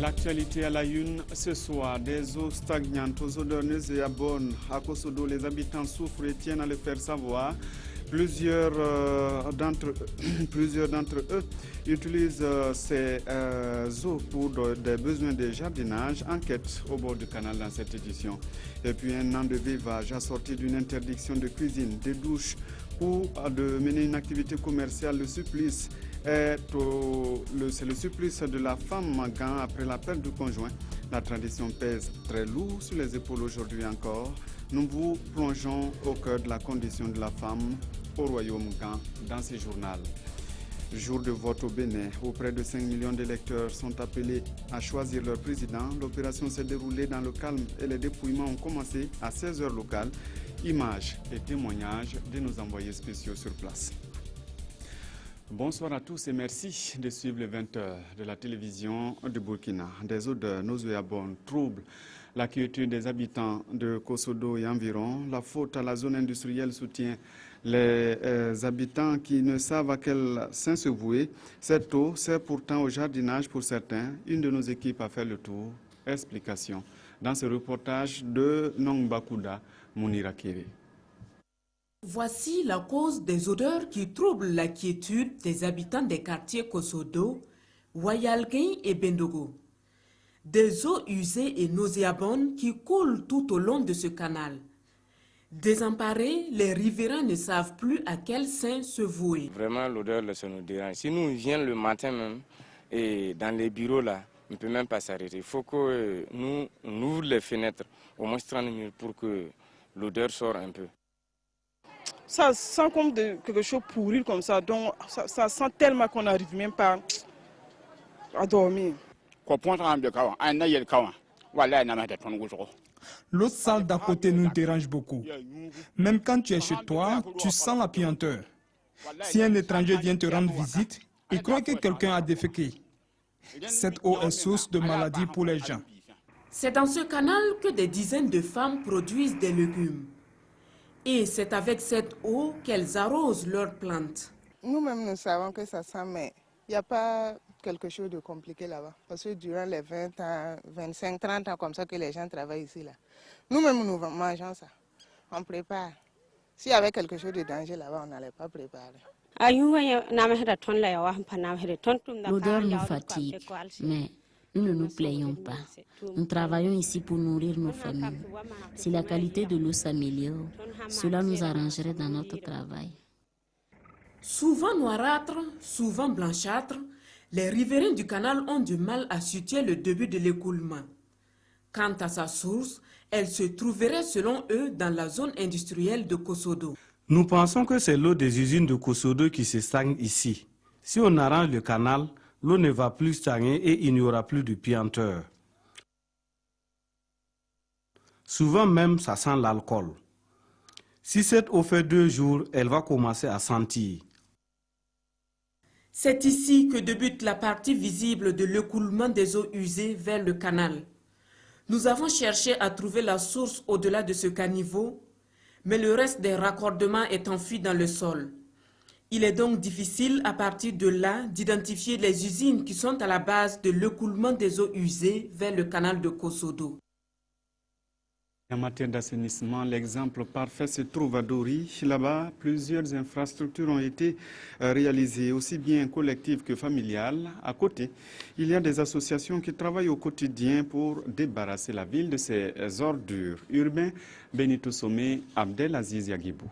L'actualité à la une ce soir, des eaux stagnantes aux odeurs nauséabondes. À Kosodo, les habitants souffrent et tiennent à le faire savoir. Plusieurs d'entre eux utilisent ces eaux pour des besoins de jardinage. Enquête au bord du canal dans cette édition. Et puis un an de vivage assorti d'une interdiction de cuisine, de douche ou de mener une activité commerciale. Le supplice c'est le supplice de la femme Gan après la perte du conjoint. La tradition pèse très lourd sur les épaules aujourd'hui encore. Nous vous plongeons au cœur de la condition de la femme au royaume Gan dans ce journal. Jour de vote au Bénin, où près de 5 millions d'électeurs sont appelés à choisir leur président. L'opération s'est déroulée dans le calme et les dépouillements ont commencé à 16h locales. Images et témoignages de nos envoyés spéciaux sur place. Bonsoir à tous et merci de suivre les 20h de la télévision de Burkina. Des odeurs nauséabondes troublent la quiétude des habitants de Kosodo et environ. La faute à la zone industrielle soutient les habitants qui ne savent à quel saint se vouer. Cette eau sert pourtant au jardinage pour certains. Une de nos équipes a fait le tour. Explication dans ce reportage de Nongbakouda Mounirakere. Voici la cause des odeurs qui troublent la quiétude des habitants des quartiers Kosodo, Wayalguin et Bendogo. Des eaux usées et nauséabondes qui coulent tout au long de ce canal. Désemparés, les riverains ne savent plus à quel saint se vouer. Vraiment, l'odeur, ça nous dérange. Si nous venons le matin même, et dans les bureaux là, on ne peut même pas s'arrêter. Il faut que nous ouvrions les fenêtres au moins 30 minutes pour que l'odeur sorte un peu. Ça sent comme quelque chose pourri comme ça, donc ça sent tellement qu'on n'arrive même pas à dormir. L'eau sale d'à côté nous dérange beaucoup. Même quand tu es chez toi, tu sens la puanteur. Si un étranger vient te rendre visite, il croit que quelqu'un a déféqué. Cette eau est source de maladies pour les gens. C'est dans ce canal que des dizaines de femmes produisent des légumes. Et c'est avec cette eau qu'elles arrosent leurs plantes. Nous-mêmes, nous savons que ça sent, mais il n'y a pas quelque chose de compliqué là-bas. Parce que durant les 20 ans, 25, 30 ans comme ça que les gens travaillent ici, là, nous-mêmes, nous mangeons ça. On prépare. S'il y avait quelque chose de danger là-bas, on n'allait pas préparer. L'odeur nous fatigue, mais nous ne nous plaignons pas. Nous travaillons ici pour nourrir nos familles. Si la qualité de l'eau s'améliore, cela nous arrangerait dans notre travail. Souvent noirâtres, souvent blanchâtres, les riverains du canal ont du mal à situer le début de l'écoulement. Quant à sa source, elle se trouverait selon eux dans la zone industrielle de Kosodo. Nous pensons que c'est l'eau des usines de Kosodo qui se stagne ici. Si on arrange le canal, l'eau ne va plus stagner et il n'y aura plus de puanteur. Souvent même, ça sent l'alcool. Si cette eau fait 2 jours, elle va commencer à sentir. C'est ici que débute la partie visible de l'écoulement des eaux usées vers le canal. Nous avons cherché à trouver la source au-delà de ce caniveau, mais le reste des raccordements est enfui dans le sol. Il est donc difficile à partir de là d'identifier les usines qui sont à la base de l'écoulement des eaux usées vers le canal de Kosodo. En matière d'assainissement, l'exemple parfait se trouve à Dori. Là-bas, plusieurs infrastructures ont été réalisées, aussi bien collectives que familiales. À côté, il y a des associations qui travaillent au quotidien pour débarrasser la ville de ses ordures. Urbain, Benito Somé, Abdelaziz Yagibou.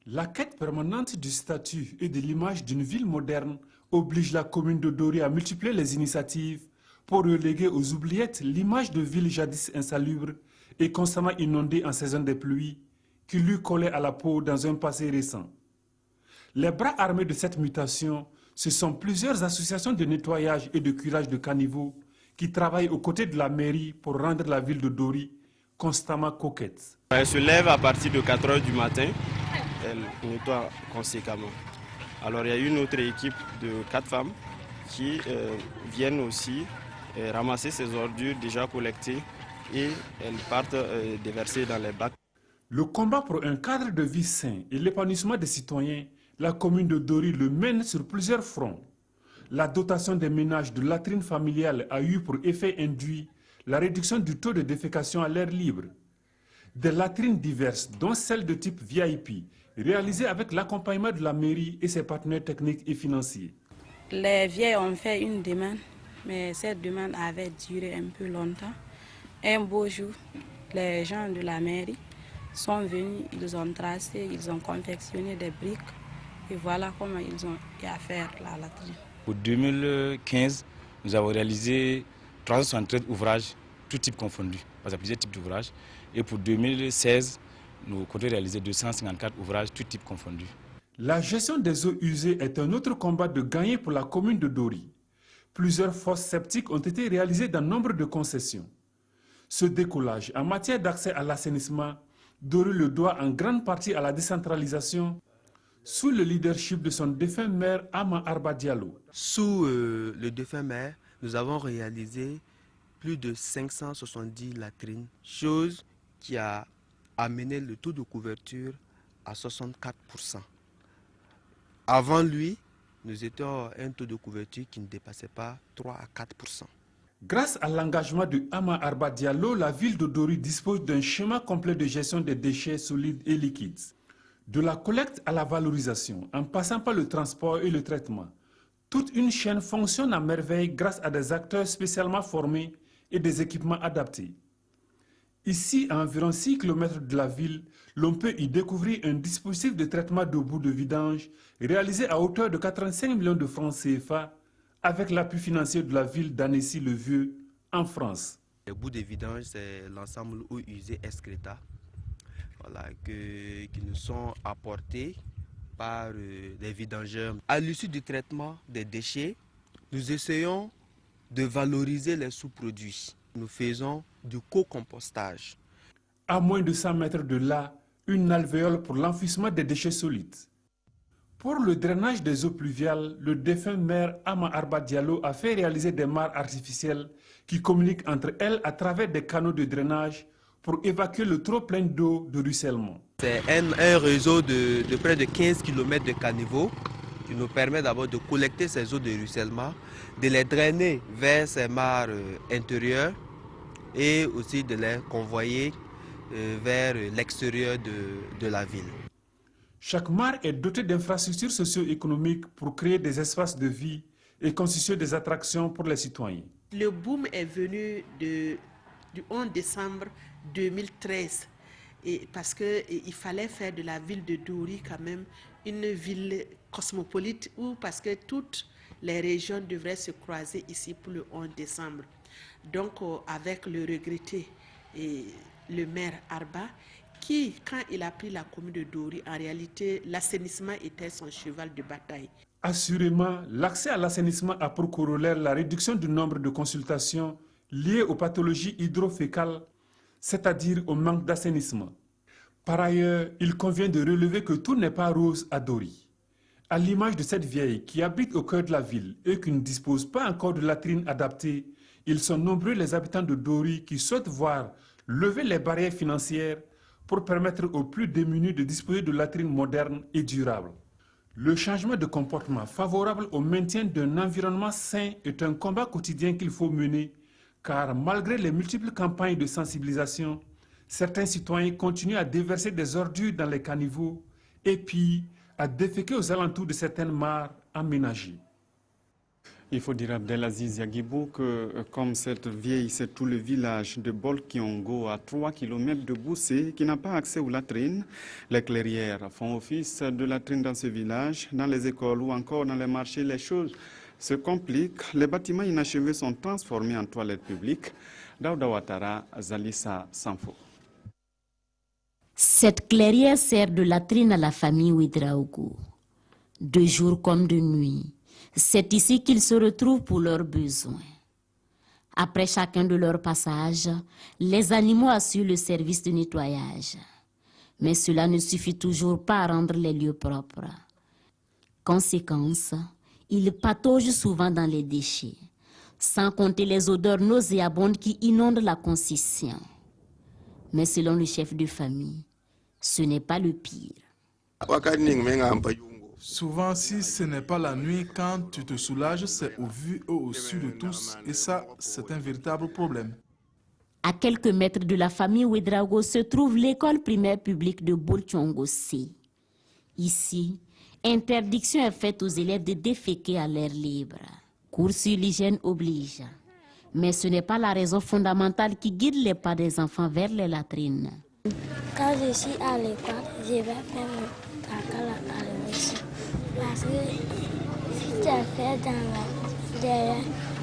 La quête permanente du statut et de l'image d'une ville moderne oblige la commune de Dori à multiplier les initiatives pour reléguer aux oubliettes l'image de ville jadis insalubre et constamment inondée en saison des pluies qui lui collait à la peau dans un passé récent. Les bras armés de cette mutation, ce sont plusieurs associations de nettoyage et de curage de caniveaux qui travaillent aux côtés de la mairie pour rendre la ville de Dori constamment coquette. Elle se lève à partir de 4 h du matin, elle nettoie conséquemment. Alors il y a une autre équipe de 4 femmes qui viennent aussi ramasser ces ordures déjà collectées et elles partent déverser dans les bacs. Le combat pour un cadre de vie sain et l'épanouissement des citoyens, la commune de Dori le mène sur plusieurs fronts. La dotation des ménages de latrines familiales a eu pour effet induit la réduction du taux de défécation à l'air libre. Des latrines diverses, dont celle de type VIP, réalisées avec l'accompagnement de la mairie et ses partenaires techniques et financiers. Les vieilles ont fait une demande, mais cette demande avait duré un peu longtemps. Un beau jour, les gens de la mairie sont venus, ils ont tracé, ils ont confectionné des briques et voilà comment ils ont eu à faire la latrine. Pour 2015, nous avons réalisé 373 ouvrages, tous types confondus, parce qu'il y a plusieurs types d'ouvrages. Et pour 2016, nous comptons réaliser 254 ouvrages, tous types confondus. La gestion des eaux usées est un autre combat de gagner pour la commune de Dori. Plusieurs fosses septiques ont été réalisées dans nombre de concessions. Ce décollage en matière d'accès à l'assainissement, Dori le doit en grande partie à la décentralisation sous le leadership de son défunt maire Ama Arba Diallo. Sous le défunt maire, nous avons réalisé plus de 570 latrines, chose qui a amené le taux de couverture à 64%. Avant lui, nous étions à un taux de couverture qui ne dépassait pas 3 à 4%. Grâce à l'engagement de Ama Arba Diallo, la ville de Dori dispose d'un schéma complet de gestion des déchets solides et liquides. De la collecte à la valorisation, en passant par le transport et le traitement, toute une chaîne fonctionne à merveille grâce à des acteurs spécialement formés et des équipements adaptés. Ici, à environ 6 km de la ville, l'on peut y découvrir un dispositif de traitement de boue de vidange réalisé à hauteur de 85 millions de francs CFA avec l'appui financier de la ville d'Annecy-le-Vieux en France. Les boues de vidange, c'est l'ensemble eau usée excréta qui nous sont apportés par les vidangeurs. À l'issue du traitement des déchets, nous essayons de valoriser les sous-produits. Nous faisons du co-compostage. À moins de 100 mètres de là, une alvéole pour l'enfouissement des déchets solides. Pour le drainage des eaux pluviales, le défunt maire Ama Arba Diallo a fait réaliser des mares artificielles qui communiquent entre elles à travers des canaux de drainage pour évacuer le trop-plein d'eau de ruissellement. C'est un réseau de près de 15 km de caniveaux qui nous permet d'abord de collecter ces eaux de ruissellement, de les drainer vers ces mares intérieures et aussi de les convoyer vers l'extérieur de la ville. Chaque mare est dotée d'infrastructures socio-économiques pour créer des espaces de vie et constituer des attractions pour les citoyens. Le boom est venu du 11 décembre 2013 parce qu'il fallait faire de la ville de Dori quand même une ville cosmopolite ou parce que toutes les régions devraient se croiser ici pour le 11 décembre. Donc avec le regretté le maire Arba, qui, quand il a pris la commune de Dori, en réalité, l'assainissement était son cheval de bataille. Assurément, l'accès à l'assainissement a pour corollaire la réduction du nombre de consultations liées aux pathologies hydrofécales, c'est-à-dire au manque d'assainissement. Par ailleurs, il convient de relever que tout n'est pas rose à Dori. À l'image de cette vieille qui habite au cœur de la ville et qui ne dispose pas encore de latrines adaptées, ils sont nombreux les habitants de Dori qui souhaitent voir lever les barrières financières pour permettre aux plus démunis de disposer de latrines modernes et durables. Le changement de comportement favorable au maintien d'un environnement sain est un combat quotidien qu'il faut mener, car malgré les multiples campagnes de sensibilisation, certains citoyens continuent à déverser des ordures dans les caniveaux et puis à déféquer aux alentours de certaines mares aménagées. Il faut dire à Abdelaziz Yagibou que comme cette vieille, c'est tout le village de Bolkiongo à 3 km de Boussé qui n'a pas accès aux latrines. Les clairières font office de latrines dans ce village, dans les écoles ou encore dans les marchés. Les choses se compliquent. Les bâtiments inachevés sont transformés en toilettes publiques. Daouda Ouattara, Zalissa Sanfo. Cette clairière sert de latrine à la famille Ouedraogo. De jour comme de nuit, c'est ici qu'ils se retrouvent pour leurs besoins. Après chacun de leurs passages, les animaux assurent le service de nettoyage. Mais cela ne suffit toujours pas à rendre les lieux propres. Conséquence, ils pataugent souvent dans les déchets, sans compter les odeurs nauséabondes qui inondent la concession. Mais selon le chef de famille, ce n'est pas le pire. Souvent, si ce n'est pas la nuit, quand tu te soulages, c'est au vu et au su de tous. Et ça, c'est un véritable problème. À quelques mètres de la famille Ouedraogo se trouve l'école primaire publique de Bolchongo C. Ici, interdiction est faite aux élèves de déféquer à l'air libre. Cours sur l'hygiène oblige. Mais ce n'est pas la raison fondamentale qui guide les pas des enfants vers les latrines. Quand je suis à l'école, je vais faire mon caca à la maison. Parce que si tu as fait derrière,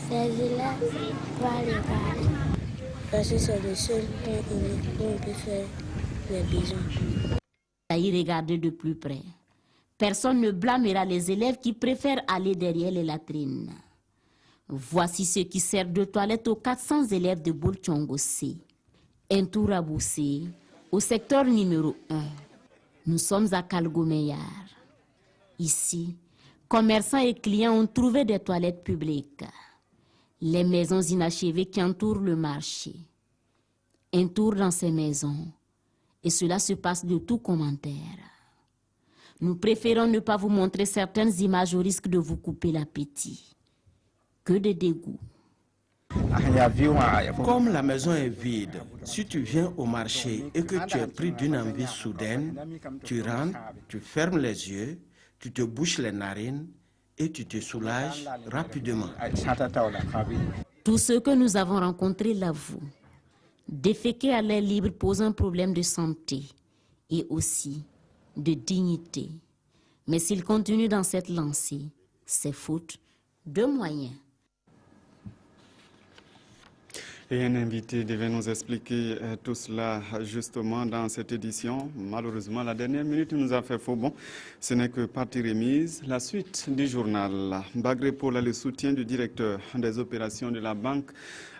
les élèves vont regarder. Parce que c'est le seul point où on peut faire les besoins. À y regarder de plus près. Personne ne blâmera les élèves qui préfèrent aller derrière les latrines. Voici ce qui sert de toilette aux 400 élèves de Bolchongo C. Un tour à Boussé, au secteur numéro 1. Nous sommes à Kalgomeyar. Ici, commerçants et clients ont trouvé des toilettes publiques. Les maisons inachevées qui entourent le marché. Un tour dans ces maisons, et cela se passe de tout commentaire. Nous préférons ne pas vous montrer certaines images au risque de vous couper l'appétit. Que de dégoût. Comme la maison est vide, si tu viens au marché et que tu es pris d'une envie soudaine, tu rentres, tu fermes les yeux, tu te bouches les narines et tu te soulages rapidement. Tous ceux que nous avons rencontrés l'avouent. Déféquer à l'air libre pose un problème de santé et aussi de dignité. Mais s'ils continuent dans cette lancée, c'est faute de moyens. Et un invité devait nous expliquer tout cela justement dans cette édition. Malheureusement, la dernière minute nous a fait faux bon. Ce n'est que partie remise. La suite du journal. Bagré Paul a le soutien du directeur des opérations de la Banque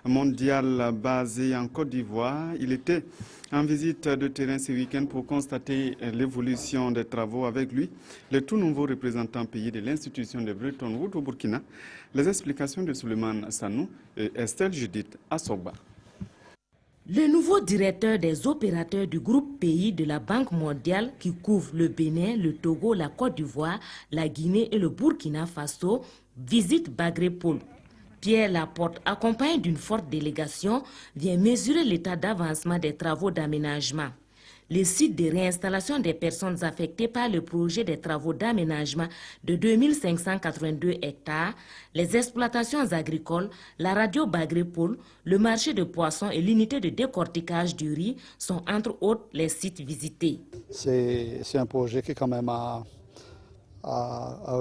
mondiale basée en Côte d'Ivoire. Il était en visite de terrain ce week-end pour constater l'évolution des travaux avec lui. Le tout nouveau représentant pays de l'institution de Bretton Woods au Burkina. Les explications de Suleiman Sanou et Estelle Judith Assoba. Le nouveau directeur des opérateurs du groupe pays de la Banque mondiale qui couvre le Bénin, le Togo, la Côte d'Ivoire, la Guinée et le Burkina Faso visite Bagré Paul. Pierre Laporte, accompagné d'une forte délégation, vient mesurer l'état d'avancement des travaux d'aménagement. Le site de réinstallation des personnes affectées par le projet des travaux d'aménagement de 2582 hectares, les exploitations agricoles, la radio Bagré Paul, le marché de poissons et l'unité de décortiquage du riz sont entre autres les sites visités. C'est un projet qui quand même a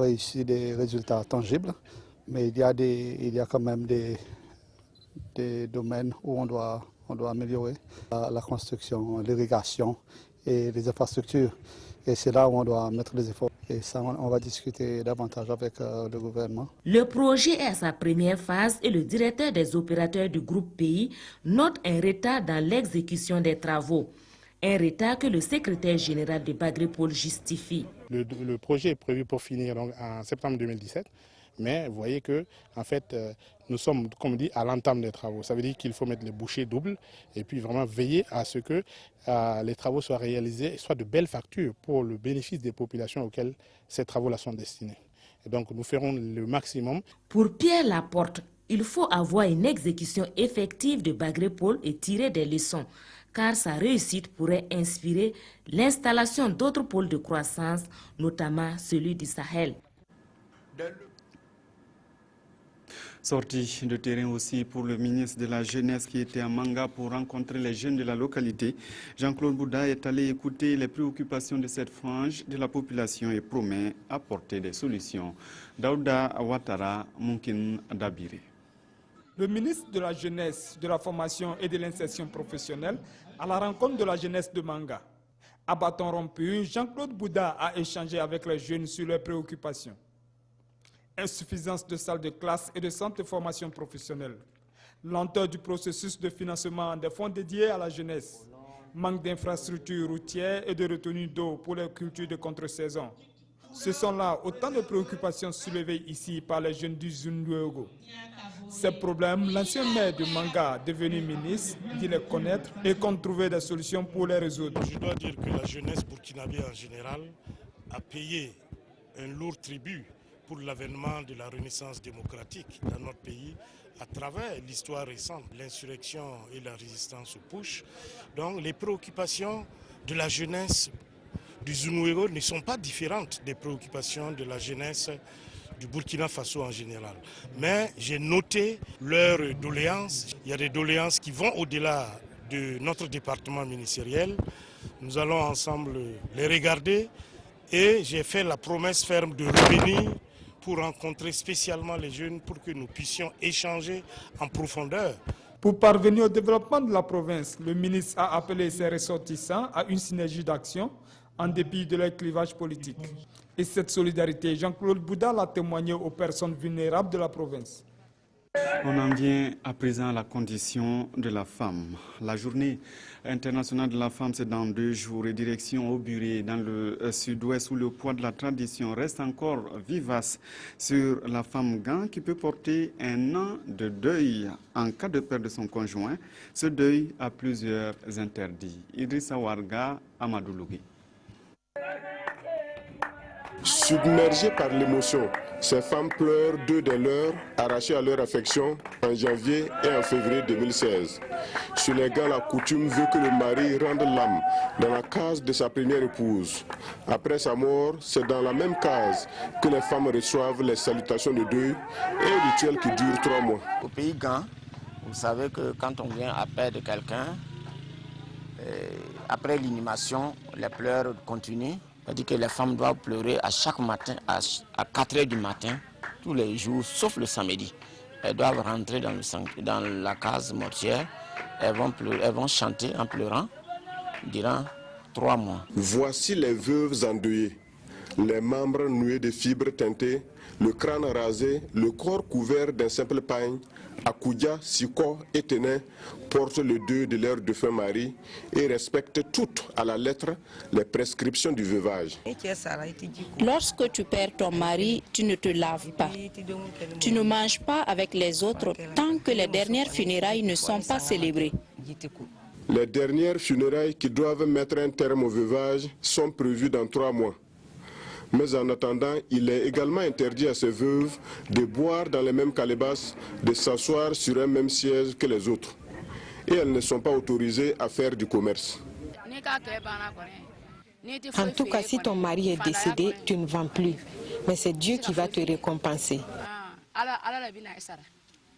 réussi des résultats tangibles, mais il y a quand même des domaines où on doit améliorer la construction, l'irrigation et les infrastructures. Et c'est là où on doit mettre les efforts. Et ça, on va discuter davantage avec le gouvernement. Le projet est à sa première phase et le directeur des opérateurs du groupe pays note un retard dans l'exécution des travaux. Un retard que le secrétaire général de Bagré Paul justifie. Le projet est prévu pour finir donc, en septembre 2017. Mais vous voyez que, en fait, nous sommes, comme dit, à l'entame des travaux. Ça veut dire qu'il faut mettre les bouchées doubles et puis vraiment veiller à ce que les travaux soient réalisés et soient de belles factures pour le bénéfice des populations auxquelles ces travaux-là sont destinés. Et donc, nous ferons le maximum. Pour Pierre Laporte, il faut avoir une exécution effective de Bagré Paul et tirer des leçons, car sa réussite pourrait inspirer l'installation d'autres pôles de croissance, notamment celui du Sahel. Sortie de terrain aussi pour le ministre de la Jeunesse qui était à Manga pour rencontrer les jeunes de la localité. Jean-Claude Bouda est allé écouter les préoccupations de cette frange de la population et promet apporter des solutions. Daouda Ouattara, Moukin Dabiri. Le ministre de la Jeunesse, de la Formation et de l'Insertion professionnelle à la rencontre de la jeunesse de Manga. À bâton rompu, Jean-Claude Bouda a échangé avec les jeunes sur leurs préoccupations. Insuffisance de salles de classe et de centres de formation professionnelle. Lenteur du processus de financement des fonds dédiés à la jeunesse. Manque d'infrastructures routières et de retenue d'eau pour les cultures de contre-saison. Ce sont là autant de préoccupations soulevées ici par les jeunes du Zunduego. Ces problèmes, l'ancien maire de Manga, devenu ministre, dit les connaître et compte trouver des solutions pour les résoudre. Je dois dire que la jeunesse burkinabé en général a payé un lourd tribut pour l'avènement de la renaissance démocratique dans notre pays à travers l'histoire récente. L'insurrection et la résistance au putsch. Donc les préoccupations de la jeunesse du Zunwero ne sont pas différentes des préoccupations de la jeunesse du Burkina Faso en général. Mais j'ai noté leurs doléances. Il y a des doléances qui vont au-delà de notre département ministériel. Nous allons ensemble les regarder et j'ai fait la promesse ferme de revenir pour rencontrer spécialement les jeunes pour que nous puissions échanger en profondeur. Pour parvenir au développement de la province, le ministre a appelé ses ressortissants à une synergie d'action en dépit de leur clivage politique. Et cette solidarité, Jean-Claude Bouda l'a témoigné aux personnes vulnérables de la province. On en vient à présent à la condition de la femme. La journée internationale de la femme, c'est dans 2 jours et direction au Buré, dans le sud-ouest, où le poids de la tradition reste encore vivace sur la femme Gan qui peut porter un an de deuil en cas de perte de son conjoint. Ce deuil a plusieurs interdits. Idrissa Warga, Amadou Lougui. Submergées par l'émotion, ces femmes pleurent 2 des leurs, arrachées à leur affection en janvier et en février 2016. Sur les Gans, la coutume veut que le mari rende l'âme dans la case de sa première épouse. Après sa mort, c'est dans la même case que les femmes reçoivent les salutations de deuil et un rituel qui dure 3 mois. Au pays Gan, vous savez que quand on vient à perdre quelqu'un, après l'inhumation, les pleurs continuent. C'est-à-dire que les femmes doivent pleurer à chaque matin, à 4 h du matin, tous les jours, sauf le samedi. Elles doivent rentrer dans la case mortuaire, elles vont chanter en pleurant durant 3 mois. Voici les veuves endeuillées, les membres noués de fibres teintées, le crâne rasé, le corps couvert d'un simple pagne. Akoudia, Siko et Ténin portent le deuil de leur défunt mari et respectent toutes à la lettre les prescriptions du veuvage. Lorsque tu perds ton mari, tu ne te laves pas. Tu ne manges pas avec les autres tant que les dernières funérailles ne sont pas célébrées. Les dernières funérailles qui doivent mettre un terme au veuvage sont prévues dans 3 mois. Mais en attendant, il est également interdit à ces veuves de boire dans les mêmes calebasses, de s'asseoir sur un même siège que les autres. Et elles ne sont pas autorisées à faire du commerce. En tout cas, si ton mari est décédé, tu ne vends plus. Mais c'est Dieu qui va te récompenser.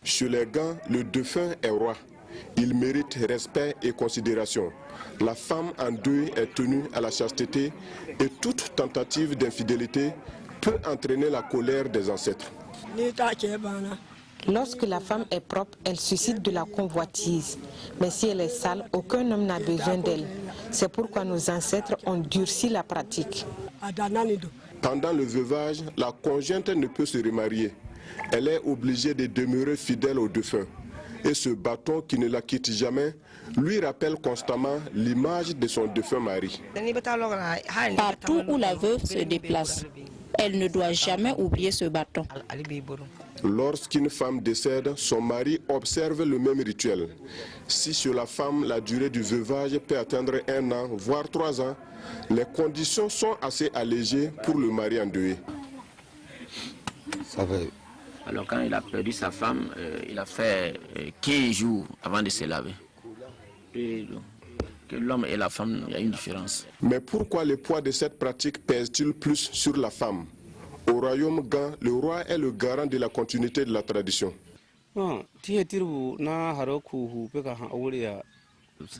Chez les Gans, le défunt est roi. Il mérite respect et considération. La femme en deuil est tenue à la chasteté et toute tentative d'infidélité peut entraîner la colère des ancêtres. Lorsque la femme est propre, elle suscite de la convoitise. Mais si elle est sale, aucun homme n'a besoin d'elle. C'est pourquoi nos ancêtres ont durci la pratique. Pendant le veuvage, la conjointe ne peut se remarier. Elle est obligée de demeurer fidèle au défunt. Et ce bâton qui ne la quitte jamais lui rappelle constamment l'image de son défunt mari. Partout où la veuve se déplace, elle ne doit jamais oublier ce bâton. Lorsqu'une femme décède, son mari observe le même rituel. Si sur la femme, la durée du veuvage peut atteindre 1 an, voire 3 ans, les conditions sont assez allégées pour le mari endeuillé. Alors quand il a perdu sa femme, il a fait 15 jours avant de se laver. Et que l'homme et la femme, il y a une différence. Mais pourquoi le poids de cette pratique pèse-t-il plus sur la femme? Au royaume Gan, le roi est le garant de la continuité de la tradition. Ça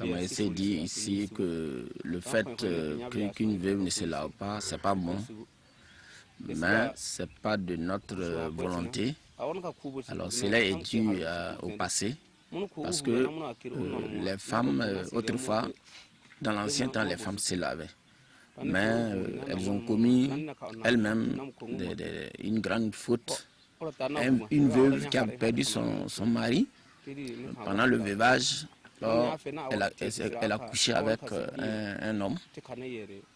m'a essayé de dire ici que le fait qu'une veuve ne se lave pas, c'est pas bon. Mais ce n'est pas de notre volonté. Alors cela est dû au passé, parce que les femmes, autrefois, dans l'ancien temps, les femmes se lavaient. Mais elles ont commis elles-mêmes une grande faute. Une veuve qui a perdu son mari pendant le veuvage, elle a couché avec un homme.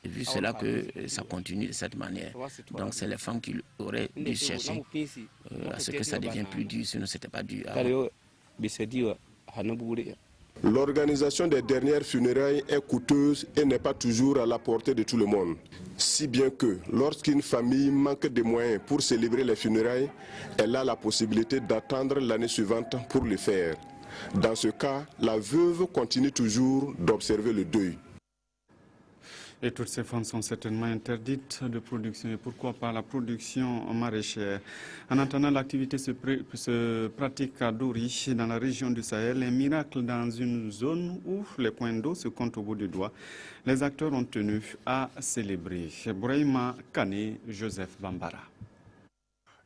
Et vu cela que ça continue de cette manière. Donc c'est les femmes qui auraient dû chercher à ce que ça devienne plus dur, sinon ce n'était pas dur. L'organisation des dernières funérailles est coûteuse et n'est pas toujours à la portée de tout le monde. Si bien que lorsqu'une famille manque de moyens pour célébrer les funérailles, elle a la possibilité d'attendre l'année suivante pour le faire. Dans ce cas, la veuve continue toujours d'observer le deuil. Et toutes ces femmes sont certainement interdites de production. Et pourquoi pas la production maraîchère? En attendant, l'activité se pratique à Dori, dans la région du Sahel. Un miracle dans une zone où les points d'eau se comptent au bout du doigt. Les acteurs ont tenu à célébrer. Brahima Kane, Joseph Bambara.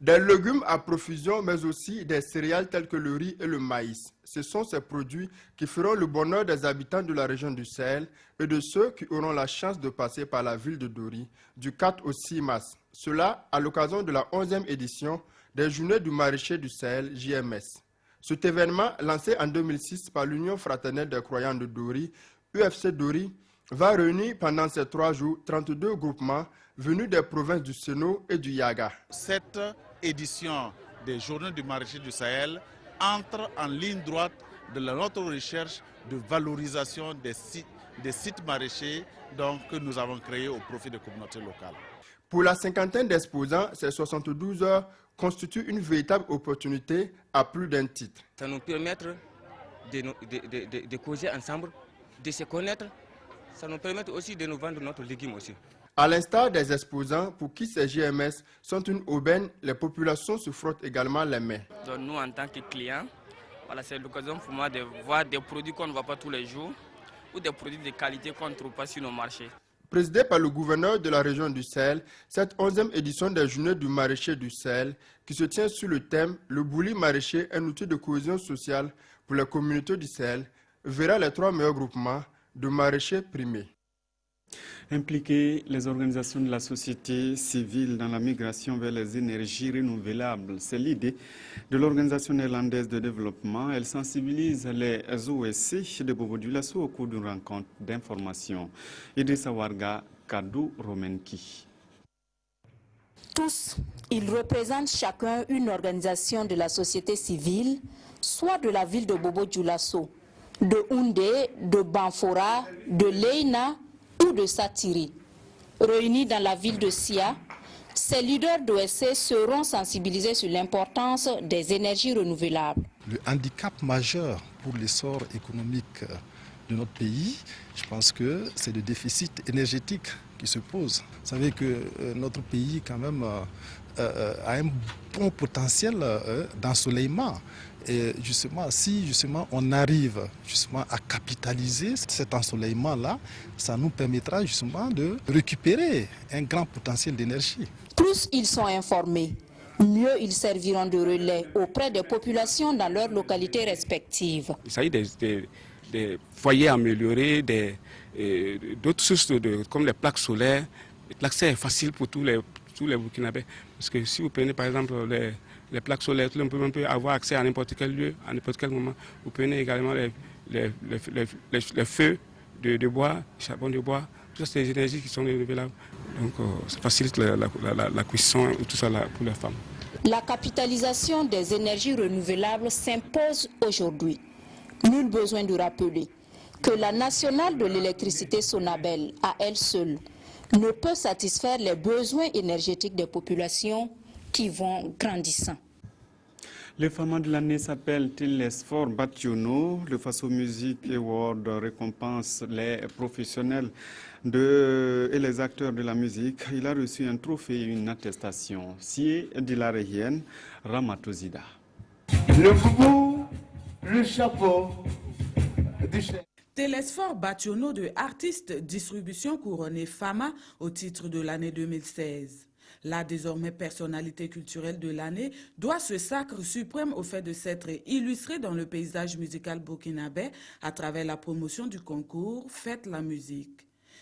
Des légumes à profusion, mais aussi des céréales telles que le riz et le maïs. Ce sont ces produits qui feront le bonheur des habitants de la région du Sahel et de ceux qui auront la chance de passer par la ville de Dori du 4 au 6 mars. Cela à l'occasion de la 11e édition des Journées du maraîcher du Sahel, JMS. Cet événement, lancé en 2006 par l'Union fraternelle des croyants de Dori, UFC Dori, va réunir pendant ces 3 jours 32 groupements venus des provinces du Seno et du Yaga. Cette édition des Journées du maraîcher du Sahel entre en ligne droite de notre recherche de valorisation des sites maraîchers que nous avons créés au profit des communautés locales. Pour la cinquantaine d'exposants, ces 72 heures constituent une véritable opportunité à plus d'un titre. Ça nous permet de causer ensemble, de se connaître. Ça nous permet aussi de nous vendre notre légume aussi. À l'instar des exposants pour qui ces GMS sont une aubaine, les populations se frottent également les mains. Donc nous, en tant que clients, voilà, c'est l'occasion pour moi de voir des produits qu'on ne voit pas tous les jours ou des produits de qualité qu'on ne trouve pas sur nos marchés. Présidée par le gouverneur de la région du Sahel, cette 11e édition des Journées du maraîcher du Sahel, qui se tient sur le thème « Le bouli maraîcher, un outil de cohésion sociale pour les communautés du Sahel », verra les 3 meilleurs groupements de maraîchers primés. Impliquer les organisations de la société civile dans la migration vers les énergies renouvelables, c'est l'idée de l'Organisation néerlandaise de développement. Elle sensibilise les OSC de Bobo Dioulasso au cours d'une rencontre d'information. Idrissa Warga, Kadou Romenki. Tous, ils représentent chacun une organisation de la société civile, soit de la ville de Bobo Dioulasso, de Houndé, de Banfora, de Leina ou de Satiri. Réunis dans la ville de Sia, ces leaders d'OSC seront sensibilisés sur l'importance des énergies renouvelables. Le handicap majeur pour l'essor économique de notre pays, je pense que c'est le déficit énergétique qui se pose. Vous savez que notre pays quand même a un bon potentiel d'ensoleillement. Et justement, si on arrive à capitaliser cet ensoleillement-là, ça nous permettra justement de récupérer un grand potentiel d'énergie. Plus ils sont informés, mieux ils serviront de relais auprès des populations dans leurs localités respectives. Il s'agit des foyers améliorés, d'autres sources comme les plaques solaires. L'accès est facile pour tous les Burkinabés. Parce que si vous prenez par exemple les plaques solaires, tout le monde peut avoir accès à n'importe quel lieu, à n'importe quel moment. Vous prenez également les feux de bois, charbon de bois, toutes ces énergies qui sont renouvelables. Donc ça facilite la cuisson et tout ça pour les femmes. La capitalisation des énergies renouvelables s'impose aujourd'hui. Nul besoin de rappeler que la nationale de l'électricité Sonabel, à elle seule, ne peut satisfaire les besoins énergétiques des populations qui vont grandissant. Le format de l'année s'appelle Telesfor Bationo. Le Faso Music Award récompense les professionnels et les acteurs de la musique. Il a reçu un trophée et une attestation. Sié de la Régienne, Ramatozida. Le boubou, le chapeau du chef. Telesfor Bationo de artiste distribution couronnée Fama au titre de l'année 2016. La désormais personnalité culturelle de l'année doit ce sacre suprême au fait de s'être illustré dans le paysage musical burkinabé à travers la promotion du concours Faites la musique.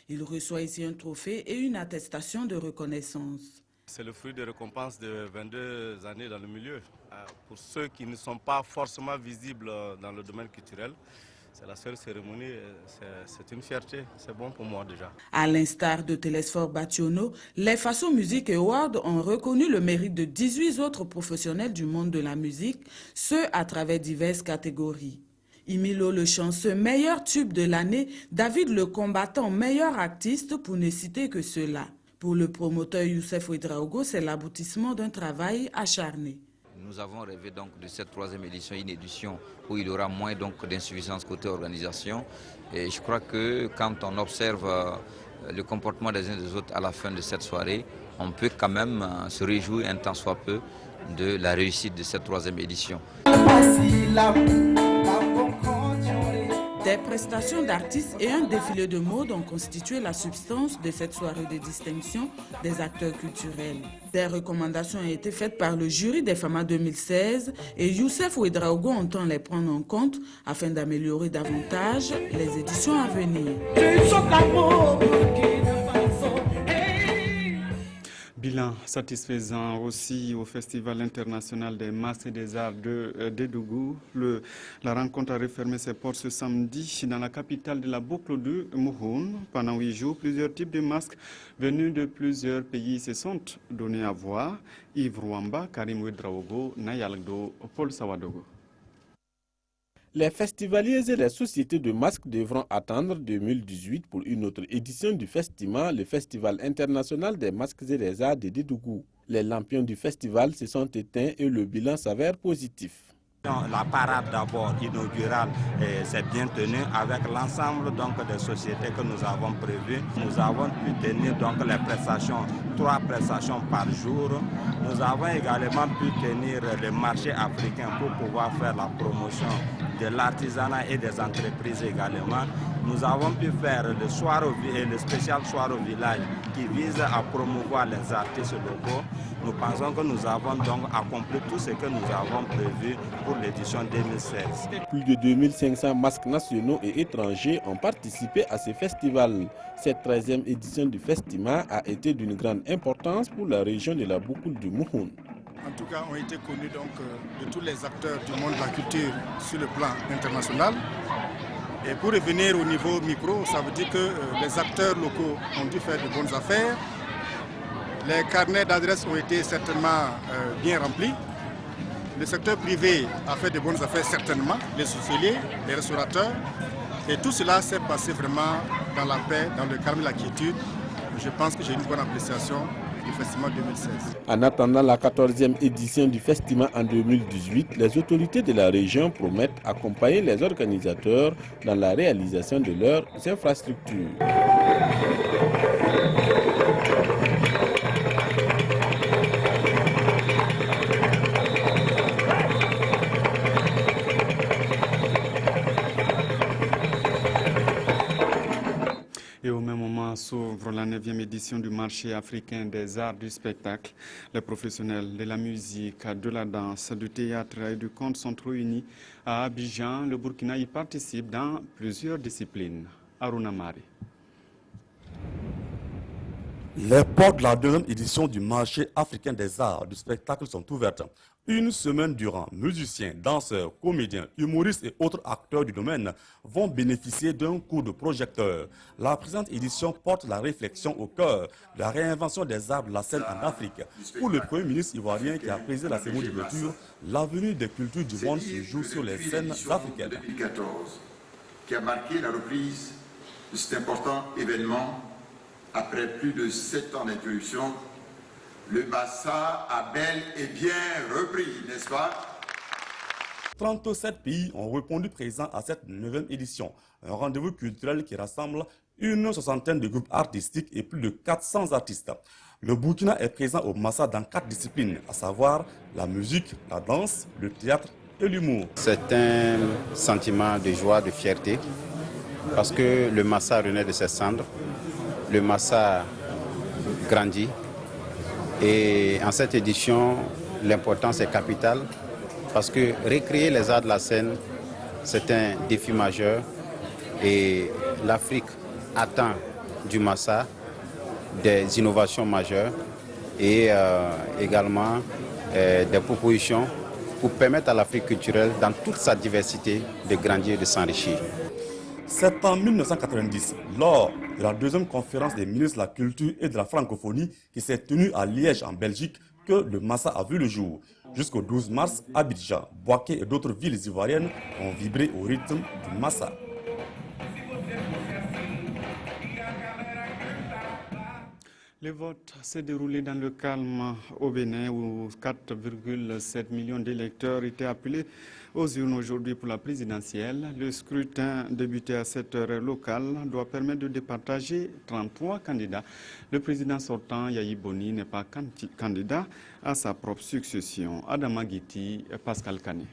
Il reçoit ici un trophée et une attestation de reconnaissance. C'est le fruit de récompense de 22 années dans le milieu. Pour ceux qui ne sont pas forcément visibles dans le domaine culturel, c'est la seule cérémonie, c'est une fierté, c'est bon pour moi déjà. À l'instar de Telesfor Bationo, les Faso Music Awards ont reconnu le mérite de 18 autres professionnels du monde de la musique, ceux à travers diverses catégories. Emilio le chanceux, meilleur tube de l'année, David le combattant, meilleur artiste, pour ne citer que cela. Pour le promoteur Youssef Ouedraogo, c'est l'aboutissement d'un travail acharné. Nous avons rêvé donc de cette 3e édition, une édition où il y aura moins d'insuffisance côté organisation. Et je crois que quand on observe le comportement des uns et des autres à la fin de cette soirée, on peut quand même se réjouir un tant soit peu de la réussite de cette 3e édition. Des prestations d'artistes et un défilé de mode ont constitué la substance de cette soirée de distinction des acteurs culturels. Des recommandations ont été faites par le jury des FAMA 2016 et Youssef Ouedraogo entend les prendre en compte afin d'améliorer davantage les éditions à venir. Bilan satisfaisant aussi au Festival international des masques et des arts de Dédougou. La rencontre a refermé ses portes ce samedi dans la capitale de la boucle de Mouhoun. Pendant 8 jours, plusieurs types de masques venus de plusieurs pays se sont donnés à voir. Yves Rouamba, Karim Ouedraogo, Nayaldo, Paul Sawadogo. Les festivaliers et les sociétés de masques devront attendre 2018 pour une autre édition du festival, le Festival international des masques et des arts de Dédougou. Les lampions du festival se sont éteints et le bilan s'avère positif. La parade d'abord inaugurale s'est bien tenue avec l'ensemble des sociétés que nous avons prévues. Nous avons pu tenir les prestations, 3 prestations par jour. Nous avons également pu tenir le marché africain pour pouvoir faire la promotion de l'artisanat et des entreprises également. Nous avons pu faire le spécial soir au village qui vise à promouvoir les artistes locaux. Nous pensons que nous avons donc accompli tout ce que nous avons prévu pour l'édition 2016. Plus de 2500 masques nationaux et étrangers ont participé à ce festival. Cette 13e édition du festival a été d'une grande importance pour la région de la boucle du Mouhoun. En tout cas, ont été connus de tous les acteurs du monde de la culture sur le plan international. Et pour revenir au niveau micro, ça veut dire que les acteurs locaux ont dû faire de bonnes affaires. Les carnets d'adresses ont été certainement bien remplis. Le secteur privé a fait de bonnes affaires certainement, les hôteliers, les restaurateurs. Et tout cela s'est passé vraiment dans la paix, dans le calme et la quiétude. Je pense que j'ai une bonne appréciation du festival 2016. En attendant la 14e édition du festival en 2018, les autorités de la région promettent accompagner les organisateurs dans la réalisation de leurs infrastructures. Et au même moment s'ouvre la 9e édition du marché africain des arts du spectacle. Les professionnels de la musique, de la danse, du théâtre et du conte sont réunis à Abidjan. Le Burkina y participe dans plusieurs disciplines. Aruna Mari. Les portes de la 2e édition du marché africain des arts du spectacle sont ouvertes. Une semaine durant, musiciens, danseurs, comédiens, humoristes et autres acteurs du domaine vont bénéficier d'un coup de projecteur. La présente édition porte la réflexion au cœur de la réinvention des arts de la scène en Afrique. Pour le Premier ministre ivoirien qui a présidé la cérémonie d'ouverture, l'avenir des cultures du monde se joue sur les scènes africaines. 2014, qui a marqué la reprise de cet important événement après plus de 7 ans d'introduction. Le Massa a bel et bien repris, n'est-ce pas? 37 pays ont répondu présents à cette 9e édition. Un rendez-vous culturel qui rassemble une soixantaine de groupes artistiques et plus de 400 artistes. Le Burkina est présent au Massa dans 4 disciplines, à savoir la musique, la danse, le théâtre et l'humour. C'est un sentiment de joie, de fierté, parce que le Massa renaît de ses cendres. Le Massa grandit. Et en cette édition, l'importance est capitale parce que recréer les arts de la scène, c'est un défi majeur et l'Afrique attend du Massa des innovations majeures et également des propositions pour permettre à l'Afrique culturelle, dans toute sa diversité, de grandir et de s'enrichir. C'est en 1990, lors de la 2e conférence des ministres de la culture et de la francophonie qui s'est tenue à Liège en Belgique, que le Massa a vu le jour. Jusqu'au 12 mars, Abidjan, Bouaké et d'autres villes ivoiriennes ont vibré au rythme du Massa. Le vote s'est déroulé dans le calme au Bénin où 4,7 millions d'électeurs étaient appelés aux urnes aujourd'hui pour la présidentielle. Le scrutin débuté à cette heure locale doit permettre de départager 33 candidats. Le président sortant, Yahi Boni, n'est pas candidat à sa propre succession. Adama Guiti, Pascal Kane.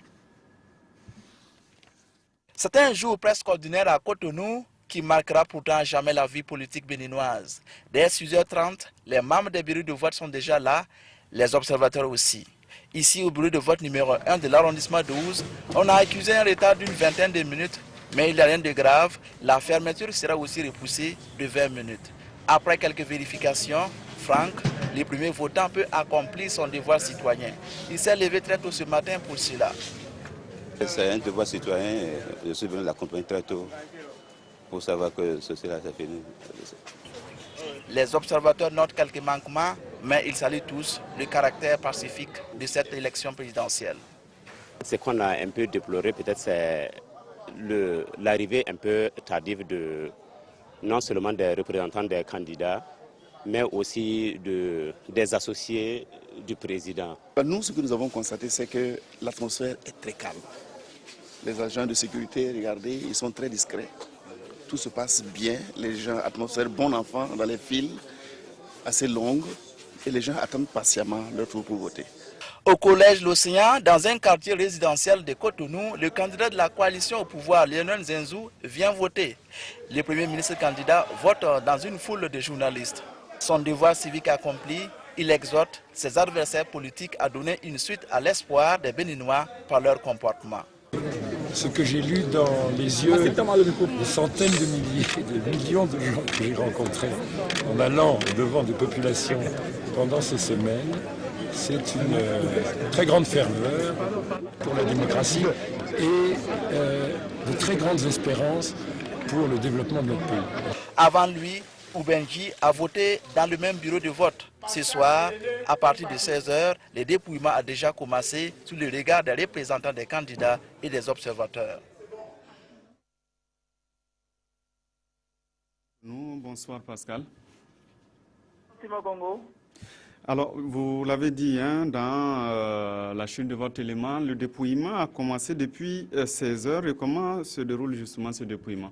C'est un jour presque ordinaire à Cotonou qui marquera pourtant jamais la vie politique béninoise. Dès 6h30, les membres des bureaux de vote sont déjà là, les observateurs aussi. Ici, au bureau de vote numéro 1 de l'arrondissement 12, on a accusé un retard d'une vingtaine de minutes, mais il n'y a rien de grave. La fermeture sera aussi repoussée de 20 minutes. Après quelques vérifications, Franck, le premier votant, peut accomplir son devoir citoyen. Il s'est levé très tôt ce matin pour cela. C'est un devoir citoyen, je suis venu l'accompagner très tôt pour savoir que ceci là c'est fini. Les observateurs notent quelques manquements, mais ils saluent tous le caractère pacifique de cette élection présidentielle. Ce qu'on a un peu déploré, peut-être, c'est l'arrivée un peu tardive non seulement des représentants des candidats, mais aussi des associés du président. Nous, ce que nous avons constaté, c'est que l'atmosphère est très calme. Les agents de sécurité, regardez, ils sont très discrets. Tout se passe bien, les gens, atmosphère bon enfant dans les files assez longues et les gens attendent patiemment leur tour pour voter. Au collège L'Océan, dans un quartier résidentiel de Cotonou, le candidat de la coalition au pouvoir, Lionel Zenzou, vient voter. Le premier ministre candidat vote dans une foule de journalistes. Son devoir civique accompli, il exhorte ses adversaires politiques à donner une suite à l'espoir des Béninois par leur comportement. Ce que j'ai lu dans les yeux de centaines de milliers, de millions de gens que j'ai rencontrés en allant devant des populations pendant ces semaines, c'est une très grande ferveur pour la démocratie et de très grandes espérances pour le développement de notre pays. Avant lui, Oubenji a voté dans le même bureau de vote. Ce soir, à partir de 16h, le dépouillement a déjà commencé sous le regard des représentants des candidats et des observateurs. Bonsoir Pascal. Simon Congo. Alors, vous l'avez dit, dans la chute de votre élément, le dépouillement a commencé depuis 16h. Et comment se déroule justement ce dépouillement?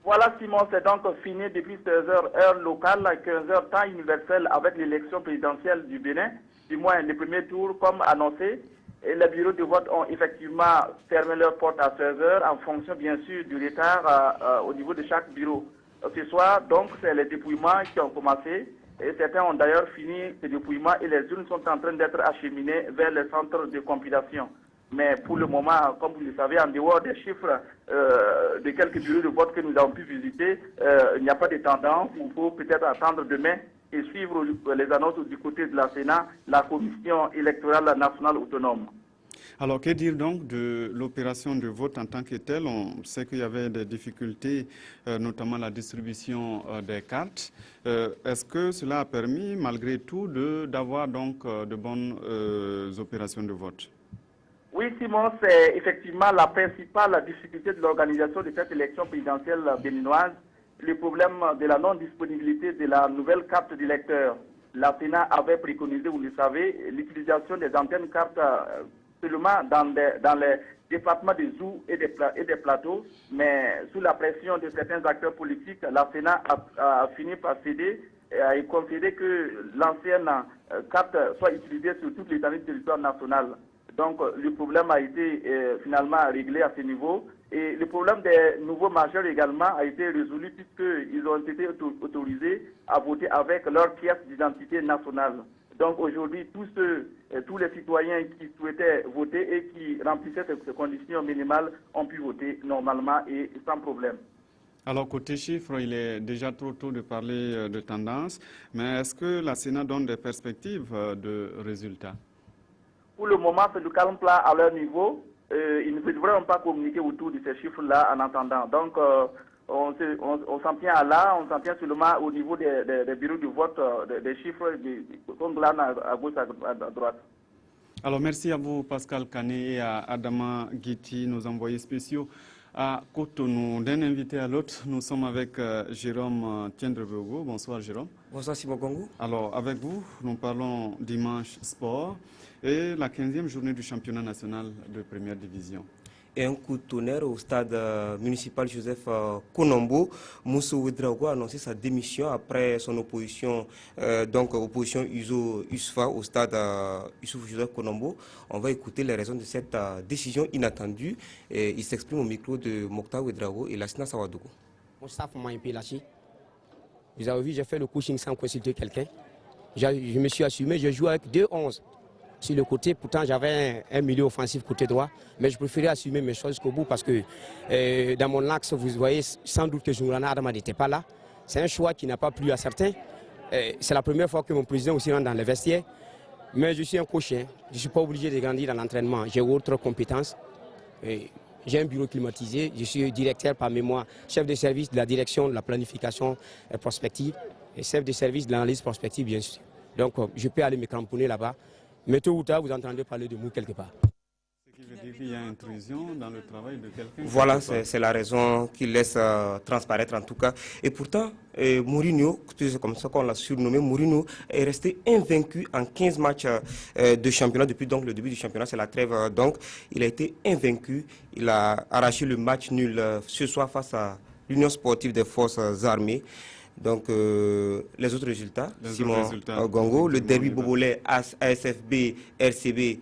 Voilà Simon, c'est donc fini depuis 16h heure locale, 15h temps universel avec l'élection présidentielle du Bénin, du moins le premier tour comme annoncé. Et les bureaux de vote ont effectivement fermé leurs portes à 16h en fonction bien sûr du retard au niveau de chaque bureau. Ce soir, donc, c'est les dépouillements qui ont commencé. Et certains ont d'ailleurs fini ce dépouillement et les urnes sont en train d'être acheminées vers les centres de compilation. Mais pour le moment, comme vous le savez, en dehors des chiffres de quelques bureaux de vote que nous avons pu visiter, il n'y a pas de tendance. Il faut peut-être attendre demain et suivre les annonces du côté de la Sénat, la Commission électorale nationale autonome. Alors, que dire donc de l'opération de vote en tant que telle? On sait qu'il y avait des difficultés, notamment la distribution des cartes. Est-ce que cela a permis, malgré tout, d'avoir donc de bonnes opérations de vote? Oui, Simon, c'est effectivement la principale difficulté de l'organisation de cette élection présidentielle béninoise, le problème de la non-disponibilité de la nouvelle carte d'électeur. La Sénat avait préconisé, vous le savez, l'utilisation des antennes cartes seulement dans les départements des Zou et des plateaux, mais sous la pression de certains acteurs politiques, la Sénat a fini par céder et concéder que l'ancienne carte soit utilisée sur toute l'étendue du territoire national. Donc le problème a été finalement réglé à ce niveau. Et le problème des nouveaux majeurs également a été résolu puisqu'ils ont été autorisés à voter avec leur pièce d'identité nationale. Donc aujourd'hui, tous les citoyens qui souhaitaient voter et qui remplissaient ces conditions minimales ont pu voter normalement et sans problème. Alors, côté chiffres, il est déjà trop tôt de parler de tendance, mais est-ce que la Sénat donne des perspectives de résultats? Pour le moment, c'est le calme plat à leur niveau. Ils ne veulent vraiment pas communiquer autour de ces chiffres-là en attendant. Donc, on s'en tient à là, on s'en tient seulement au niveau des bureaux de vote, des chiffres qu'on glane à gauche, à droite. Alors merci à vous Pascal Kané et à Adama Guiti, nos envoyés spéciaux à Cotonou. D'un invité à l'autre, nous sommes avec Jérôme Tiendrebogo. Bonsoir Jérôme. Bonsoir Simon Gongo. Alors avec vous, nous parlons dimanche sport et la 15e journée du championnat national de première division. Et un coup de tonnerre au stade municipal Joseph Konombo. Moussa Ouedraogo a annoncé sa démission après son opposition, opposition USFA au stade Youssouf Joseph Konombo. On va écouter les raisons de cette décision inattendue. Et il s'exprime au micro de Mokhtar Ouedraogo et Lassina Sawadogo. Mon staff m'a impayé là-dessus. Vous avez vu, j'ai fait le coaching sans consulter quelqu'un. Je me suis assumé, j'ai joué avec 2-11. Sur le côté, pourtant j'avais un milieu offensif côté droit, mais je préférais assumer mes choses jusqu'au bout parce que dans mon axe, vous voyez sans doute que Jourana Adama n'était pas là. C'est un choix qui n'a pas plu à certains. C'est la première fois que mon président aussi rentre dans le vestiaire. Mais je suis un coach, je ne suis pas obligé de grandir dans l'entraînement. J'ai autre compétences. J'ai un bureau climatisé, je suis directeur par mémoire, chef de service de la direction de la planification prospective et chef de service de l'analyse prospective bien sûr. Donc je peux aller me cramponner là-bas. Mais tôt ou tard, vous entendez parler de moi quelque part. Ce qui veut dire qu'il y a intrusion dans le travail de quelqu'un. Voilà, c'est la raison qui laisse transparaître en tout cas. Et pourtant, Mourinho, c'est comme ça qu'on l'a surnommé, Mourinho est resté invaincu en 15 matchs de championnat depuis donc, le début du championnat, c'est la trêve. Donc, il a été invaincu. Il a arraché le match nul ce soir face à l'Union sportive des forces armées. Donc, les autres résultats, Simon Gongo, le derby bobolais ASFB, RCB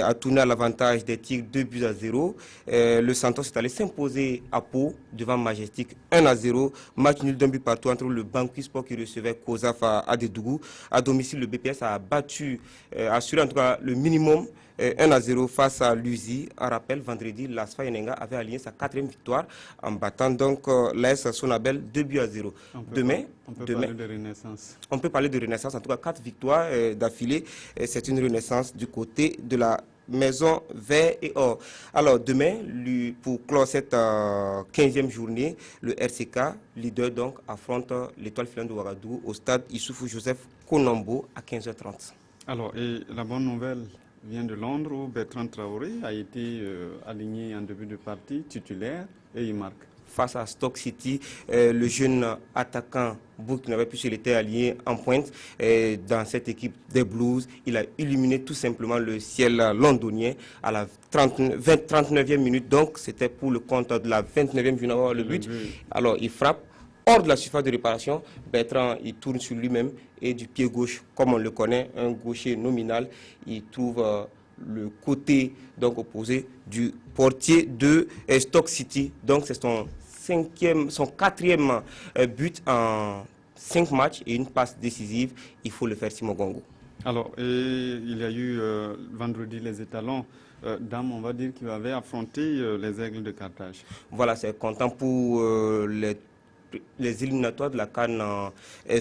a tourné à l'avantage des Tigres 2-0. Le Santos est allé s'imposer à Pau devant Majestic 1-0. Match nul d'un but partout entre le Banqui Sport qui recevait Kozaf à Dédougou. À domicile, le BPS a battu, assuré en tout cas le minimum 1-0 face à l'UZI. En rappel, vendredi, l'ASFA Yenenga avait aligné sa 4e victoire en battant donc l'AS Sonabel 2-0. Demain, on peut parler de renaissance. On peut parler de renaissance, en tout cas 4 victoires d'affilée. C'est une renaissance du côté de la maison vert et or. Alors demain, pour clore cette 15e journée, le RCK, leader donc, affronte l'Étoile filante de Ouagadougou au stade Youssouf Joseph Konombo à 15h30. Alors, et la bonne nouvelle vient de Londres où Bertrand Traoré a été aligné en début de partie, titulaire, et il marque. Face à Stoke City, le jeune attaquant burkinabé, puisqu'il était allié en pointe dans cette équipe des Blues, il a illuminé tout simplement le ciel londonien à la 39e minute. Donc, c'était pour le compte de la 29e minute le but. Alors, il frappe hors de la surface de réparation. Bertrand, il tourne sur lui-même et du pied gauche, comme on le connaît, un gaucher nominal, il trouve le côté donc opposé du portier de Stoke City. Donc, c'est son 4e but en 5 matchs et une passe décisive. Il faut le faire, Simon Gongo. Alors, il y a eu vendredi les étalons d'âme, on va dire, qui avaient affronté les Aigles de Carthage. Voilà, c'est content pour les éliminatoires de la CAN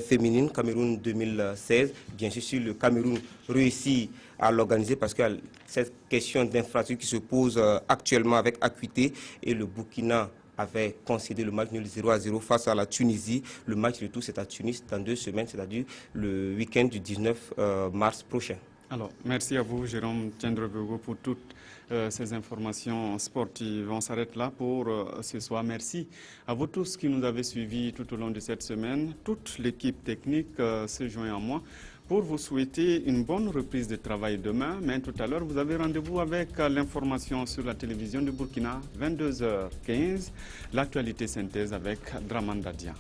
féminine Cameroun 2016. Bien sûr, si le Cameroun réussit à l'organiser parce qu'il y a cette question d'infrastructure qui se pose actuellement avec acuité et le Burkina avait concédé le match nul 0-0 face à la Tunisie. Le match retour, c'est à Tunis dans 2 semaines, c'est-à-dire le week-end du 19 mars prochain. Alors, merci à vous, Jérôme Tiendrebogo, pour toutes ces informations sportives. On s'arrête là pour ce soir. Merci à vous tous qui nous avez suivis tout au long de cette semaine. Toute l'équipe technique se joint à moi pour vous souhaiter une bonne reprise de travail demain. Mais tout à l'heure, vous avez rendez-vous avec l'information sur la télévision du Burkina, 22h15, l'actualité synthèse avec Draman Dadia.